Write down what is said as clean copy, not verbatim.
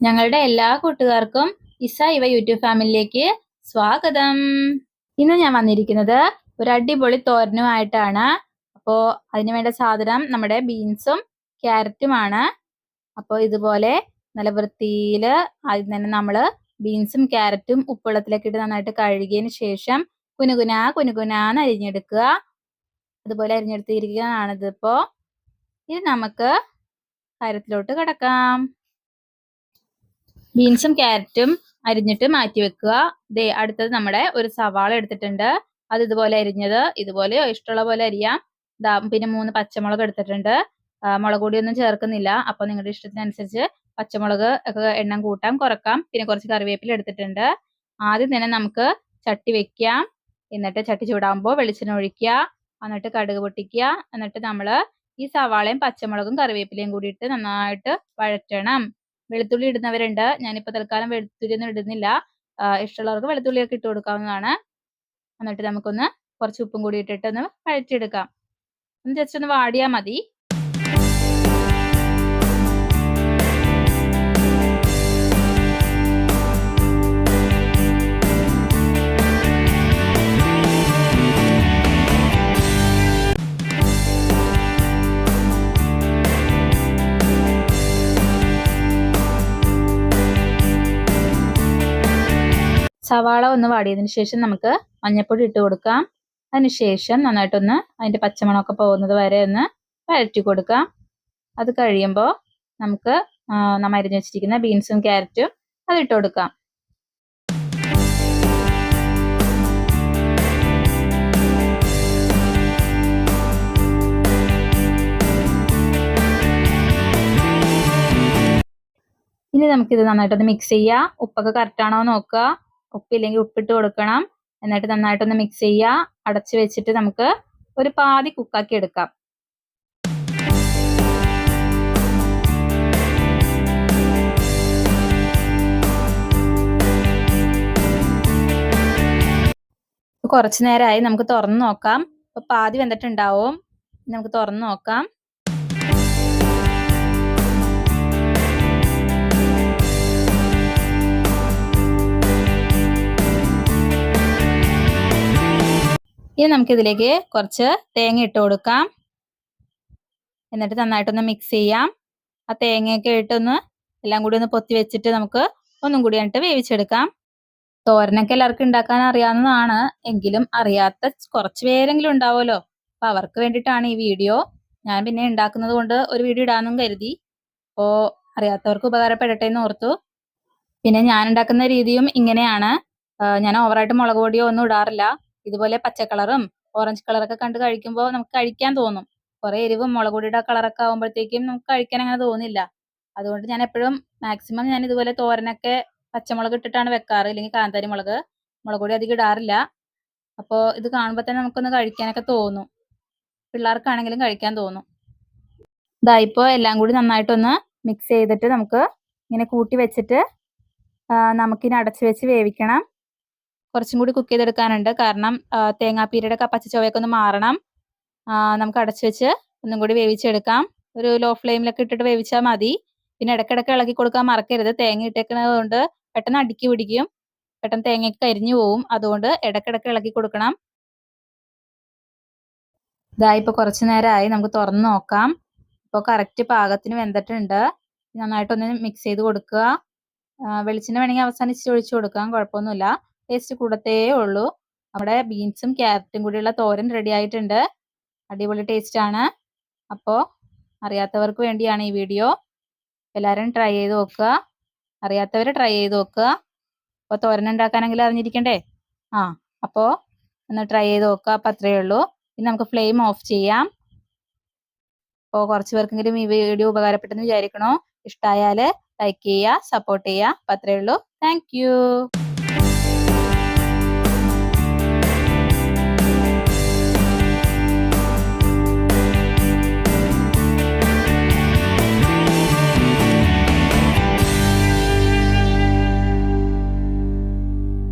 ഞങ്ങളുടെ എല്ലാ കൂട്ടുകാർക്കും ഇസ ഇവ യൂട്യൂബ് ഫാമിലിയിലേക്ക് സ്വാഗതം. ഇന്ന് ഞാൻ വന്നിരിക്കുന്നത് ഒരു അടിപൊളി തോരനുമായിട്ടാണ്. അപ്പോൾ അതിന് വേണ്ട സാധനം നമ്മുടെ ബീൻസും ക്യാരറ്റുമാണ്. അപ്പോൾ ഇതുപോലെ നല്ല വൃത്തിയിൽ ആദ്യം തന്നെ നമ്മൾ ബീൻസും ക്യാരറ്റും ഉപ്പുവെള്ളത്തിലേക്ക് ഇട്ട് നന്നായിട്ട് കഴുകിയതിന് ശേഷം കുനുകുനാന്ന് അരിഞ്ഞെടുക്കുക. അതുപോലെ അരിഞ്ഞെടുത്തിരിക്കുന്നതാണിതിപ്പോൾ. ഇത് നമുക്ക് കാര്യത്തിലോട്ട് കിടക്കാം. ബീൻസും ക്യാരറ്റും അരിഞ്ഞിട്ട് മാറ്റി വെക്കുക. അടുത്തത് നമ്മുടെ ഒരു സവാള എടുത്തിട്ടുണ്ട്. അത് ഇതുപോലെ അരിഞ്ഞത്, ഇതുപോലെ ഇഷ്ടമുള്ള പോലെ അരിയാം. പിന്നെ 3 പച്ചമുളക് എടുത്തിട്ടുണ്ട്. മുളക് പൊടിയൊന്നും ചേർക്കുന്നില്ല. അപ്പോൾ നിങ്ങളുടെ ഇഷ്ടത്തിനനുസരിച്ച് പച്ചമുളക് ഒക്കെ എണ്ണം കൂട്ടാം കുറക്കാം. പിന്നെ കുറച്ച് കറിവേപ്പില എടുത്തിട്ടുണ്ട്. ആദ്യം തന്നെ നമുക്ക് ചട്ടി വെക്കാം. എന്നിട്ട് ചട്ടി ചൂടാകുമ്പോൾ വെളിച്ചെണ്ണ ഒഴിക്കുക. എന്നിട്ട് കടുക് പൊട്ടിക്കുക. എന്നിട്ട് നമ്മൾ ഈ സവാളയും പച്ചമുളകും കറിവേപ്പിലയും കൂടിയിട്ട് നന്നായിട്ട് വഴറ്റണം. വെളുത്തുള്ളി ഇടുന്നവരുണ്ട്. ഞാനിപ്പോൾ തൽക്കാലം വെളുത്തുള്ളി ഒന്നും ഇടുന്നില്ല. ഇഷ്ടമുള്ളവർക്ക് വെളുത്തുള്ളിയൊക്കെ ഇട്ട് കൊടുക്കാവുന്നതാണ്. എന്നിട്ട് നമുക്കൊന്ന് കുറച്ച് ഉപ്പും കൂടി ഇട്ടിട്ട് ഒന്ന് വഴറ്റിയെടുക്കാം. ഒന്ന് ജസ്റ്റ് ഒന്ന് വാടിയാൽ മതി. സവാള ഒന്ന് വാടിയതിന് ശേഷം നമുക്ക് മഞ്ഞൾപ്പൊടി ഇട്ട് കൊടുക്കാം. അതിനുശേഷം നന്നായിട്ടൊന്ന് അതിൻ്റെ പച്ചമണമൊക്കെ പോകുന്നത് വരെ ഒന്ന് വഴറ്റി കൊടുക്കാം. അത് കഴിയുമ്പോൾ നമുക്ക് നമ്മൾ അരിഞ്ഞ് വെച്ചിരിക്കുന്ന ബീൻസും ക്യാരറ്റും അതിട്ട് കൊടുക്കാം. ഇനി നമുക്കിത് നന്നായിട്ടൊന്ന് മിക്സ് ചെയ്യാം. ഉപ്പൊക്കെ കറക്റ്റ് ആണോ നോക്കുക. ഉപ്പില്ലെങ്കിൽ ഉപ്പിട്ട് കൊടുക്കണം. എന്നിട്ട് നന്നായിട്ടൊന്ന് മിക്സ് ചെയ്യുക. അടച്ചു വെച്ചിട്ട് നമുക്ക് ഒരു പാതി കുക്കാക്കി എടുക്കാം. കുറച്ചു നേരമായി, നമുക്ക് തുറന്ന് നോക്കാം. ഇപ്പൊ പാതി വെന്തിട്ടുണ്ടാവും. നമുക്ക് തുറന്ന് നോക്കാം. ഇനി നമുക്കിതിലേക്ക് കുറച്ച് തേങ്ങ ഇട്ട് കൊടുക്കാം. എന്നിട്ട് നന്നായിട്ടൊന്ന് മിക്സ് ചെയ്യാം. ആ തേങ്ങയൊക്കെ ഇട്ടൊന്ന് എല്ലാം കൂടി ഒന്ന് പൊത്തി വെച്ചിട്ട് നമുക്ക് ഒന്നും കൂടി ആയിട്ട് വേവിച്ചെടുക്കാം. തോരനൊക്കെ എല്ലാവർക്കും ഉണ്ടാക്കാൻ അറിയാവുന്നതാണ്. എങ്കിലും അറിയാത്ത കുറച്ച് പേരെങ്കിലും ഉണ്ടാവുമല്ലോ. അപ്പൊ അവർക്ക് വേണ്ടിയിട്ടാണ് ഈ വീഡിയോ. ഞാൻ പിന്നെ ഉണ്ടാക്കുന്നത് കൊണ്ട് ഒരു വീഡിയോ ഇടാന്നും കരുതി. അപ്പോൾ അറിയാത്തവർക്ക് ഉപകാരപ്പെടട്ടെ എന്ന് ഓർത്തു. പിന്നെ ഞാൻ ഉണ്ടാക്കുന്ന രീതിയും ഇങ്ങനെയാണ്. ഞാൻ ഓവറായിട്ട് മുളക് പൊടിയോ ഒന്നും ഇടാറില്ല. ഇതുപോലെ പച്ച കളറും ഓറഞ്ച് കളറൊക്കെ കണ്ട് കഴിക്കുമ്പോൾ നമുക്ക് കഴിക്കാൻ തോന്നും. കുറെ എരിവും മുളക് പൊടിയുടെ കളറൊക്കെ ആകുമ്പോഴത്തേക്കും നമുക്ക് കഴിക്കാൻ അങ്ങനെ തോന്നില്ല. അതുകൊണ്ട് ഞാൻ എപ്പോഴും മാക്സിമം ഞാൻ ഇതുപോലെ തോരനൊക്കെ പച്ചമുളക് ഇട്ടിട്ടാണ് വെക്കാറ്. ഇല്ലെങ്കിൽ കാന്താരി മുളക് പൊടി അധികം ഇടാറില്ല. അപ്പോൾ ഇത് കാണുമ്പോൾ തന്നെ നമുക്കൊന്ന് കഴിക്കാനൊക്കെ തോന്നും. പിള്ളേർക്കാണെങ്കിലും കഴിക്കാൻ തോന്നും. ഇപ്പോൾ എല്ലാം കൂടി നന്നായിട്ടൊന്ന് മിക്സ് ചെയ്തിട്ട് നമുക്ക് ഇങ്ങനെ കൂട്ടി വെച്ചിട്ട് നമുക്കിനി അടച്ചു വെച്ച് വേവിക്കണം. കുറച്ചും കൂടി കുക്ക് ചെയ്തെടുക്കാനുണ്ട്. കാരണം തേങ്ങാപ്പീരയുടെ പച്ച ചുവയൊക്കെ ഒന്ന് മാറണം. നമുക്ക് അടച്ചു വെച്ച് ഒന്നും കൂടി വേവിച്ചെടുക്കാം. ഒരു ലോ ഫ്ലെയിമിലൊക്കെ ഇട്ടിട്ട് വേവിച്ചാൽ മതി. പിന്നെ ഇടയ്ക്കിടയ്ക്ക് ഇളക്കി കൊടുക്കാൻ മറക്കരുത്. തേങ്ങ ഇട്ടേക്കുന്നത് കൊണ്ട് പെട്ടെന്ന് അടുക്കി പിടിക്കും. പെട്ടെന്ന് തേങ്ങയൊക്കെ കരിഞ്ഞു പോവും. അതുകൊണ്ട് ഇടയ്ക്കിടയ്ക്ക് ഇളക്കി കൊടുക്കണം. ഇപ്പോൾ കുറച്ചു നേരമായി, നമുക്ക് തുറന്ന് നോക്കാം. ഇപ്പോൾ കറക്റ്റ് പാകത്തിന് വെന്തിട്ടുണ്ട്. നന്നായിട്ടൊന്ന് മിക്സ് ചെയ്ത് കൊടുക്കുക. വെളിച്ചെണ്ണ വേണമെങ്കിൽ അവസാനിച്ച് ഒഴിച്ചു കൊടുക്കാം, കുഴപ്പമൊന്നുമില്ല. ടേസ്റ്റ് കൂടത്തേ ഉള്ളൂ. നമ്മുടെ ബീൻസും ക്യാരറ്റും കൂടിയുള്ള തോരൻ റെഡി ആയിട്ടുണ്ട്. അടിപൊളി ടേസ്റ്റ് ആണ്. അപ്പോൾ അറിയാത്തവർക്ക് വേണ്ടിയാണ് ഈ വീഡിയോ. എല്ലാവരും ട്രൈ ചെയ്ത് നോക്കുക. അറിയാത്തവർ ട്രൈ ചെയ്ത് നോക്കുക. അപ്പോൾ തോരൻ ഉണ്ടാക്കാനെങ്കിലും അറിഞ്ഞിരിക്കണ്ടേ? അപ്പോൾ ഒന്ന് ട്രൈ ചെയ്ത് നോക്കുക. അപ്പം അത്രയേ ഉള്ളൂ. ഇനി നമുക്ക് ഫ്ലെയിം ഓഫ് ചെയ്യാം. അപ്പോൾ കുറച്ച് പേർക്കെങ്കിലും ഈ വീഡിയോ ഉപകാരപ്പെട്ടെന്ന് വിചാരിക്കണോ. ഇഷ്ടമായാൽ ലൈക്ക് ചെയ്യുക, സപ്പോർട്ട് ചെയ്യുക. അപ്പം അത്രയേ ഉള്ളൂ. താങ്ക്